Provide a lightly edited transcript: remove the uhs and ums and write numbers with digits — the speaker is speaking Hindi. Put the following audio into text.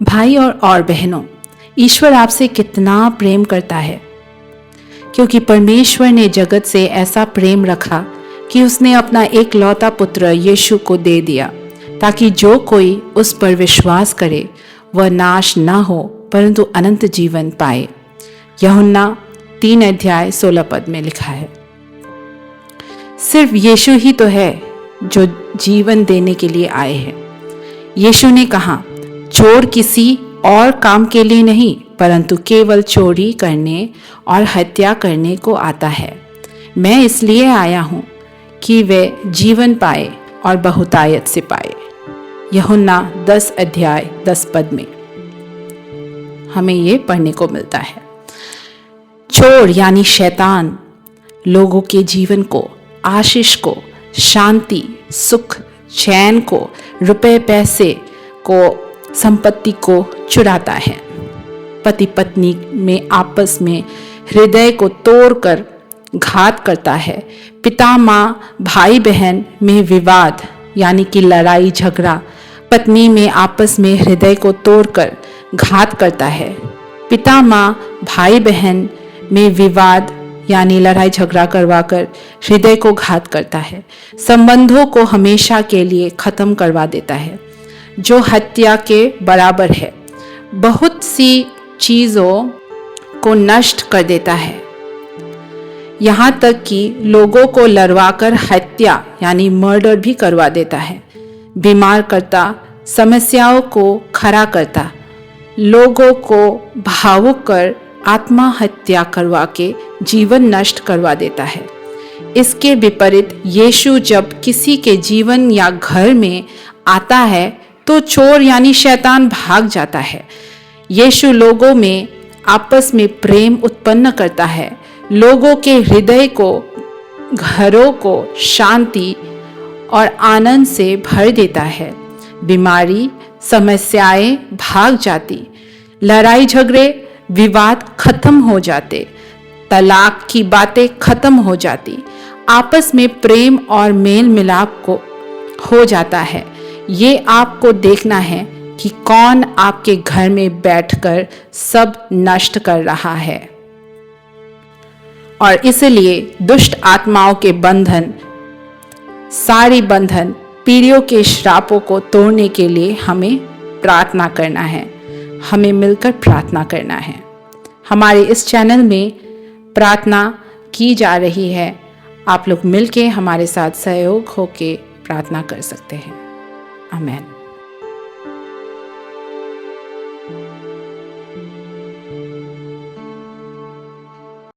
भाई और बहनों, ईश्वर आपसे कितना प्रेम करता है, क्योंकि परमेश्वर ने जगत से ऐसा प्रेम रखा कि उसने अपना एकलौता पुत्र यीशु को दे दिया, ताकि जो कोई उस पर विश्वास करे वह नाश न हो परंतु अनंत जीवन पाए। यूहन्ना 3:16 में लिखा है। सिर्फ यीशु ही तो है जो जीवन देने के लिए आए हैं। यीशु ने कहा, चोर किसी और काम के लिए नहीं परंतु केवल चोरी करने और हत्या करने को आता है। मैं इसलिए आया हूँ कि वे जीवन पाए और बहुतायत से पाए। यूहन्ना 10:10 में हमें ये पढ़ने को मिलता है। चोर यानी शैतान लोगों के जीवन को, आशीष को, शांति, सुख, चैन को, रुपए पैसे को, संपत्ति को चुराता है। पति पत्नी में आपस में हृदय को तोड़कर घात करता है। पिता माँ भाई बहन में विवाद यानी कि लड़ाई झगड़ा, पत्नी में आपस में हृदय को तोड़कर घात करता है। पिता माँ भाई बहन में विवाद यानी लड़ाई झगड़ा करवाकर हृदय को घात करता है। संबंधों को हमेशा के लिए खत्म करवा देता है, जो हत्या के बराबर है। बहुत सी चीज़ों को नष्ट कर देता है, यहाँ तक कि लोगों को लड़वाकर हत्या यानी मर्डर भी करवा देता है। बीमार करता, समस्याओं को खड़ा करता, लोगों को भावुक कर आत्महत्या करवा के जीवन नष्ट करवा देता है। इसके विपरीत यीशु जब किसी के जीवन या घर में आता है तो चोर यानी शैतान भाग जाता है। यीशु लोगों में आपस में प्रेम उत्पन्न करता है, लोगों के हृदय को, घरों को शांति और आनंद से भर देता है। बीमारी, समस्याएं भाग जाती, लड़ाई झगड़े विवाद खत्म हो जाते, तलाक की बातें खत्म हो जाती, आपस में प्रेम और मेल मिलाप को हो जाता है। ये आपको देखना है कि कौन आपके घर में बैठकर सब नष्ट कर रहा है। और इसलिए दुष्ट आत्माओं के बंधन, सारी बंधन, पीढ़ियों के श्रापों को तोड़ने के लिए हमें प्रार्थना करना है। हमें मिलकर प्रार्थना करना है। हमारे इस चैनल में प्रार्थना की जा रही है। आप लोग मिलके हमारे साथ सहयोग होके प्रार्थना कर सकते हैं। आमीन।